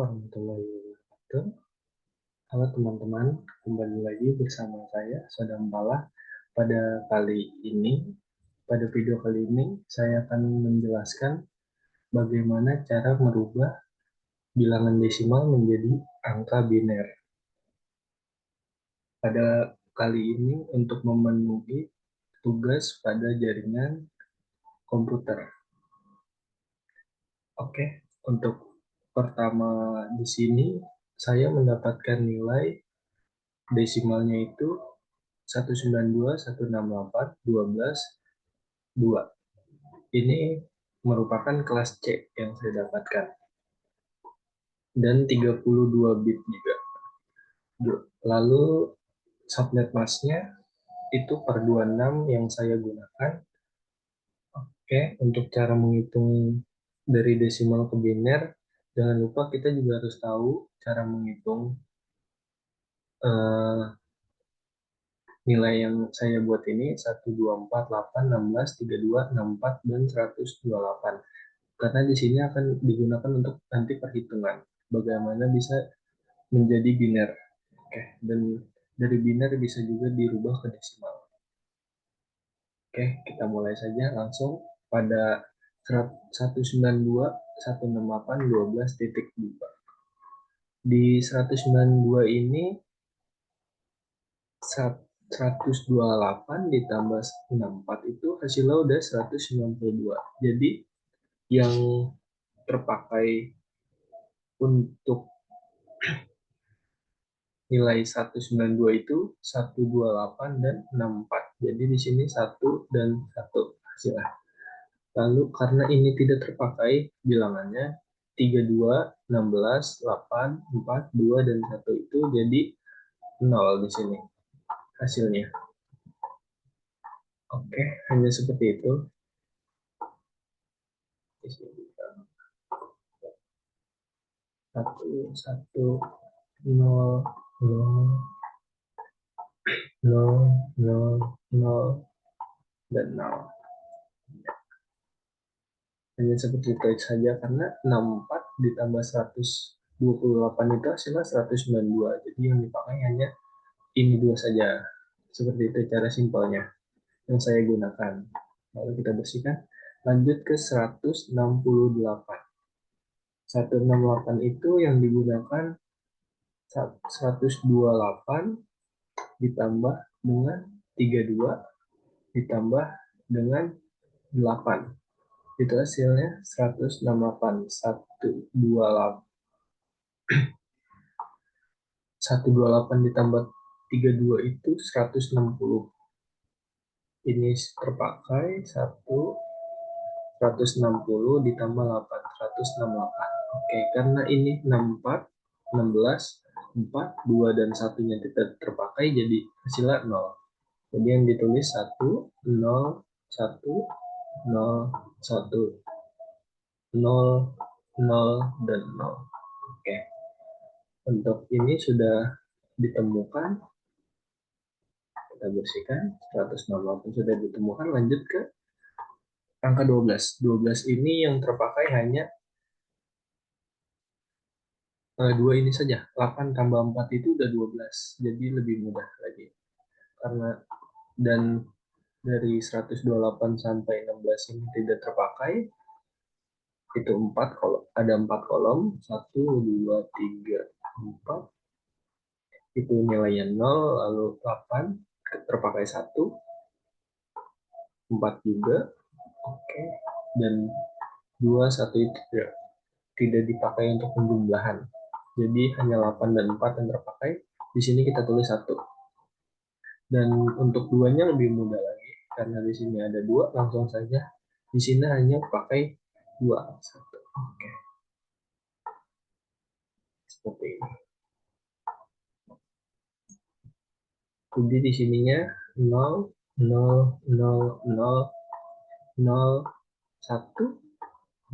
warahmatullahi wabarakatuh. Halo teman-teman, kembali lagi bersama saya, Sodam Pala. Pada video kali ini, saya akan menjelaskan bagaimana cara merubah bilangan desimal menjadi angka biner. Pada kali ini, untuk memenuhi tugas pada jaringan komputer. Oke, untuk pertama di sini, saya mendapatkan nilai desimalnya itu 192.168.12.2. Ini merupakan kelas C yang saya dapatkan. Dan 32 bit juga. Lalu subnet masknya itu per 26 yang saya gunakan. Oke, untuk cara menghitung dari desimal ke biner, jangan lupa kita juga harus tahu cara menghitung eh, nilai yang saya buat ini 1, 2, 4, 8, 16, 32, 64, dan 128. Karena di sini akan digunakan untuk nanti perhitungan. Bagaimana bisa menjadi biner. Oke, dan dari biner bisa juga dirubah ke desimal. Oke, kita mulai saja langsung pada 192.168.12.2. Di 192 ini 128 ditambah 64 itu hasilnya udah 192. Jadi yang terpakai untuk nilai 192 itu 128 dan 64. Jadi di sini 1 dan 1 hasilnya. Lalu karena ini tidak terpakai bilangannya 32, 16, 8, 4, 2, dan 1 itu jadi 0 di sini hasilnya. Oke, hanya seperti itu. Di sini kita 1, 1, 0, 0, 0, 0, 0, dan 0. Hanya seperti itu saja karena 64 ditambah 128 itu hasilnya 192. Jadi yang dipakai hanya ini dua saja. Seperti itu cara simpelnya yang saya gunakan. Lalu kita bersihkan. Lanjut ke 168. 168 itu yang digunakan 128 ditambah dengan 32 ditambah dengan 8. Itu hasilnya 168. 128 ditambah 32 itu 160. Ini terpakai 160 ditambah 8, 168. Oke, karena ini 64, 16, 4, 2, dan 1-nya tidak terpakai, jadi hasilnya 0. Jadi yang ditulis 1, 0, 1, 0, 1, 0, 0, dan 0. Oke, untuk ini sudah ditemukan. Kita bersihkan. 168 sudah ditemukan. Lanjut ke angka 12. 12 ini yang terpakai hanya dua ini saja. 8 tambah 4 itu udah 12. Jadi lebih mudah lagi. Karena dan dari 128 sampai 16 ini tidak terpakai. Itu 4 kolom. Ada 4 kolom. 1, 2, 3, 4. Itu nilainya 0. Lalu 8 terpakai 1. 4 juga. Oke. Dan 2, 1 itu tidak dipakai untuk penjumlahan. Jadi hanya 8 dan 4 yang terpakai. Di sini kita tulis 1. Dan untuk duanya lebih mudah lagi. Karena di sini ada 2, langsung saja. Di sini hanya pakai 2. 1. Oke. Seperti ini. Jadi di sininya 0, 0, 0, 0, 0, 1,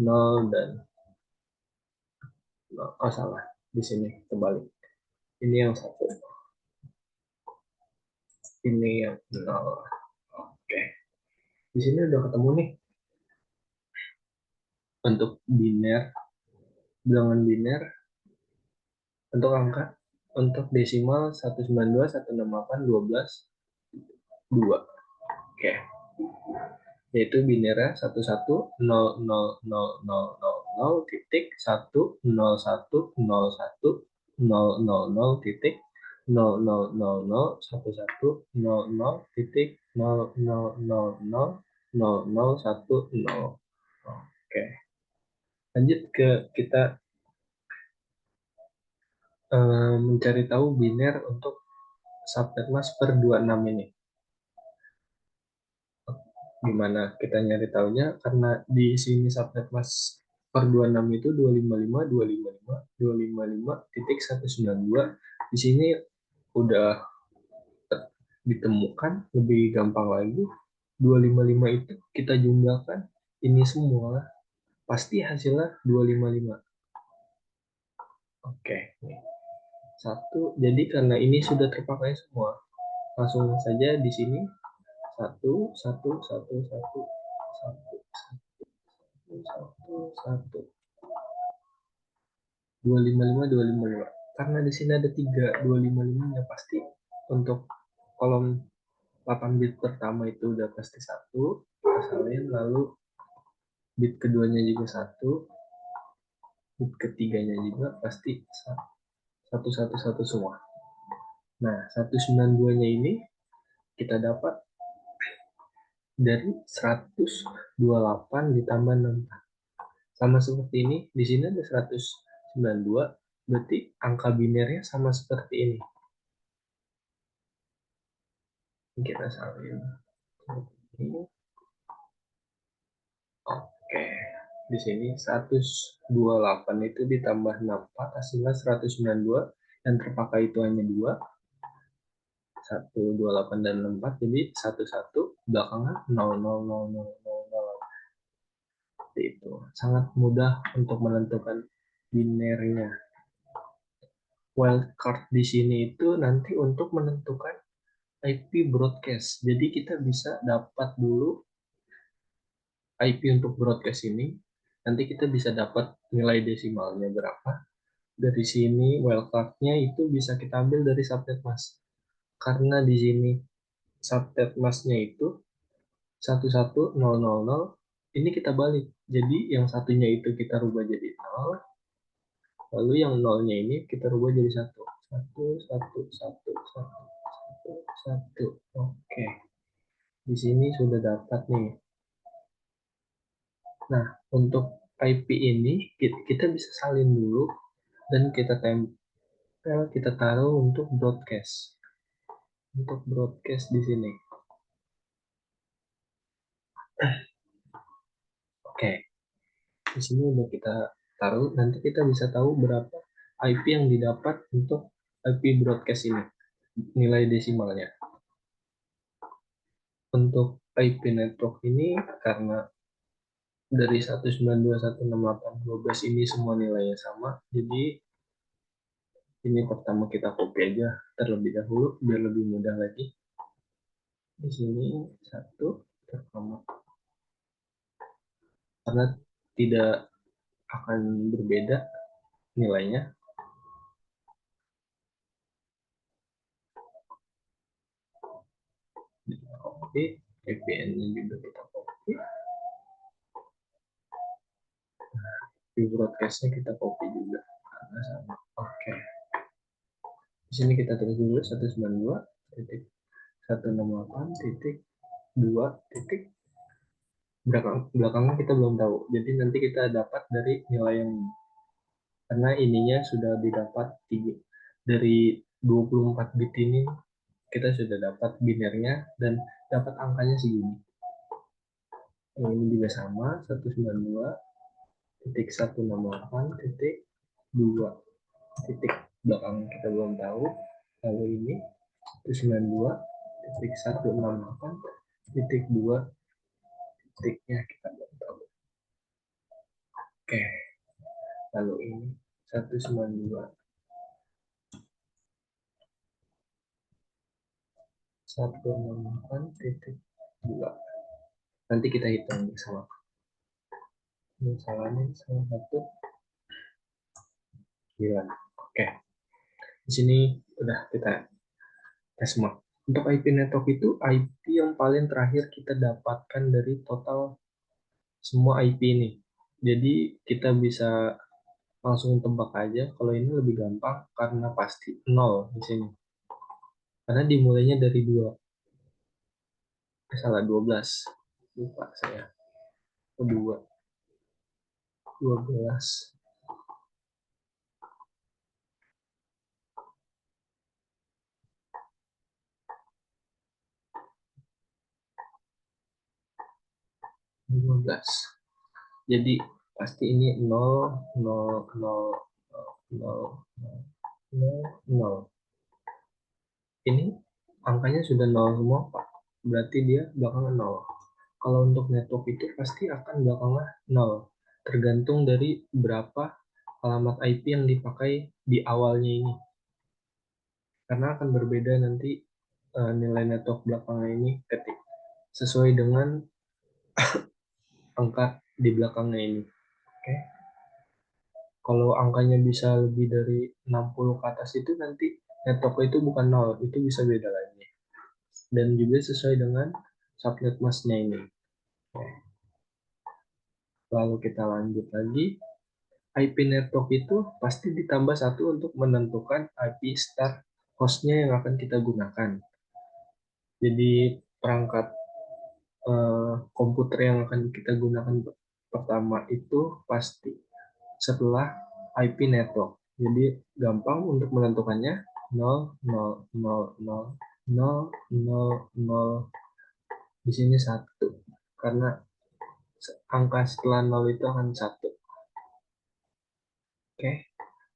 0, dan 0. Oh, salah. Di sini kebalik. Ini yang 1. Ini yang 0. Oke. Di sini udah ketemu nih. Untuk biner, bilangan biner Untuk angka, untuk desimal 192, 168, 12, 2. Oke. Yaitu binera 11000000 titik 10101010 titik 000011 titik 000010. Oke, lanjut ke kita mencari tahu biner untuk subnetmas per 26 ini. Gimana kita nyari tahunya? Karena di sini subnetmas per 26 itu 255 titik 192. Di sini udah ditemukan lebih gampang lagi. 255 itu kita jumlahkan ini semua pasti hasilnya 255. Oke, nih. Satu, jadi karena ini sudah terpakai semua, langsung saja di sini satu satu satu satu satu satu satu 255 karena di sini ada 3 255 nya pasti untuk kolom 8 bit pertama itu udah pasti satu, kita salin, lalu bit keduanya juga satu, bit ketiganya juga pasti satu satu satu semua. Nah, 192 nya ini kita dapat dari 128 ditambah 64. Sama seperti ini, di sini ada 192, berarti angka binernya sama seperti ini. Kita salin. Oke, di sini 128 itu ditambah 64 hasilnya 192, yang terpakai itu hanya 2, 128 dan 64, jadi 11 belakangnya 000000. Seperti itu. Sangat mudah untuk menentukan binernya. Wildcard di sini itu nanti untuk menentukan IP broadcast. Jadi kita bisa dapat dulu IP untuk broadcast ini. Nanti kita bisa dapat nilai desimalnya berapa. Dari sini wildcard-nya itu bisa kita ambil dari subnet mas. Karena di sini subnet masnya itu 11000, ini kita balik. Jadi yang satunya itu kita rubah jadi 0, lalu yang nolnya ini kita rubah jadi 1. 1, 1, 1, 1, 1. Oke. Di sini sudah dapat nih. Nah, untuk IP ini kita bisa salin dulu dan kita tempel, kita taruh untuk broadcast. Untuk broadcast di sini. Oke. Di sini udah kita taruh, nanti kita bisa tahu berapa IP yang didapat untuk IP broadcast ini, nilai desimalnya. Untuk IP network ini karena dari 192, 168, 12 ini semua nilainya sama, jadi ini pertama kita copy aja terlebih dahulu biar lebih mudah lagi. Di sini 1 pertama, karena tidak akan berbeda nilainya. Kita copy, VPN-nya juga kita copy, di broadcast-nya kita copy juga karena sama. Oke. Di sini kita tulis dulu 192.168.2 titik belakangnya kita belum tahu. Jadi nanti kita dapat dari nilai yang ini. Karena ininya sudah didapat dari 24 bit ini kita sudah dapat binernya dan dapat angkanya segini. Yang ini juga sama 192.168.2 titik belakang kita belum tahu. Lalu ini 192.168.2 titiknya kita belum tahu. Oke, lalu ini 192.168.2. Nanti kita hitung bersama. Ini salahnya salah satu 9. Oke. Di sini udah kita simak. Untuk IP network itu IP yang paling terakhir kita dapatkan dari total semua IP ini. Jadi kita bisa langsung tebak aja kalau ini lebih gampang karena pasti nol di sini. Karena dimulainya dari 2. Salah 12. Lupa saya. Oh, 2. 12. 12. Jadi pasti ini 0, 0, 0, 0, 0, 0. Ini angkanya sudah 0 semua, Pak. Berarti dia belakangnya 0. Kalau untuk network itu pasti akan belakangnya 0. Tergantung dari berapa alamat IP yang dipakai di awalnya ini. Karena akan berbeda nanti nilai network belakangnya ini ketik sesuai dengan angka di belakangnya ini. Oke. Kalau angkanya bisa lebih dari 60 ke atas itu nanti network itu bukan 0, itu bisa beda lagi. Dan juga sesuai dengan subnet masknya ini. Oke. Lalu kita lanjut lagi. IP network itu pasti ditambah satu untuk menentukan IP start hostnya yang akan kita gunakan. Jadi perangkat komputer yang akan kita gunakan pertama itu pasti setelah IP network. Jadi gampang untuk menentukannya 0, 0, 0, 0, 0, 0, 0, di sini 1. Karena angka setelah 0 itu akan 1. Oke,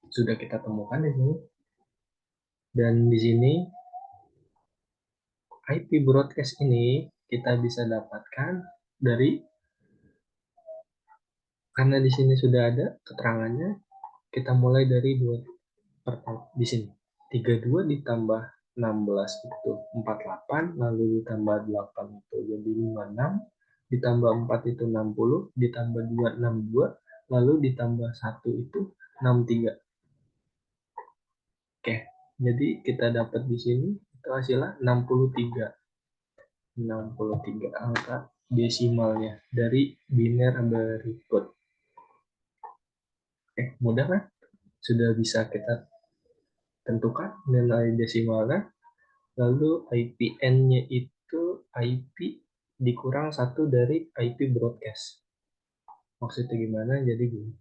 sudah kita temukan di sini. Dan di sini IP broadcast ini kita bisa dapatkan dari, karena di sini sudah ada keterangannya, kita mulai dari di sini 32 ditambah 16 itu 48, lalu ditambah 8 itu jadi 56, ditambah 4 itu 60, ditambah 2 62, lalu ditambah 1 itu 63. Oke, jadi kita dapat di sini itu hasilnya 63. 63 angka desimalnya dari binary code. Mudah kan? Sudah bisa kita tentukan nilai desimalnya. Lalu IPN-nya itu IP dikurang 1 dari IP broadcast. Maksudnya gimana? Jadi gini,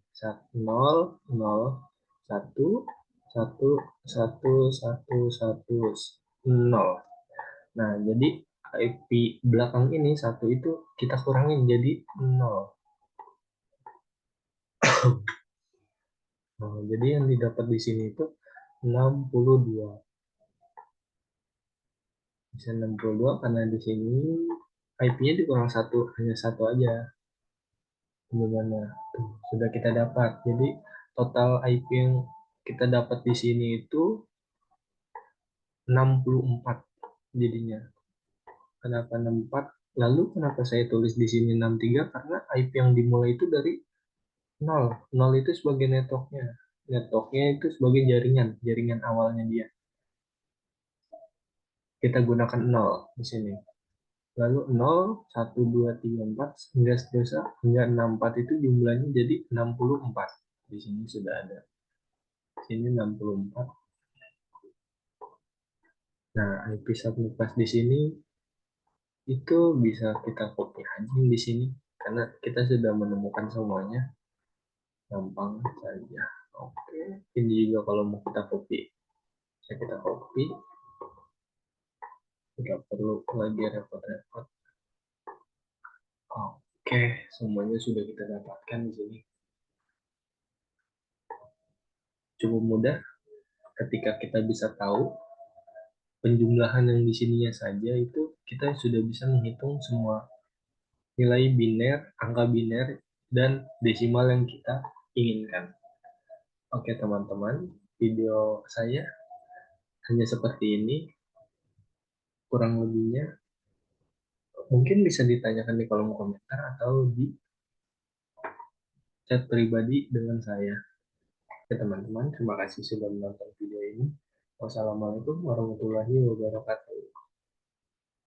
0, 0, 1, 1, 1, 1, 1, 0. Nah, jadi IP belakang ini 1 itu kita kurangin jadi 0. Nah, jadi yang didapat di sini itu 62. Bisa 62 karena di sini IP-nya dikurang 1, hanya 1 aja. Gimana? Tuh, sudah kita dapat. Jadi total IP yang kita dapat di sini itu 64 jadinya. Kenapa 64? Lalu kenapa saya tulis di sini 63? Karena IP yang dimulai itu dari 0. 0 itu sebagai networknya. Networknya itu sebagai jaringan, jaringan awalnya dia. Kita gunakan 0 di sini. Lalu 0, 1, 2, 3, 4, hingga seterusnya, hingga 64 itu jumlahnya jadi 64. Di sini sudah ada. Di sini 64. Nah, IP subnet pas di sini itu bisa kita copy aja di sini karena kita sudah menemukan semuanya, gampang saja. Oke, ini juga kalau mau kita copy, bisa kita copy, tidak perlu lagi repot-repot. Oke, semuanya sudah kita dapatkan di sini. Cukup mudah ketika kita bisa tahu penjumlahan yang di sininya saja itu kita sudah bisa menghitung semua nilai biner, angka biner, dan desimal yang kita inginkan. Oke teman-teman, video saya hanya seperti ini, kurang lebihnya mungkin bisa ditanyakan di kolom komentar atau di chat pribadi dengan saya. Oke teman-teman, terima kasih sudah menonton video ini. Wassalamualaikum warahmatullahi wabarakatuh.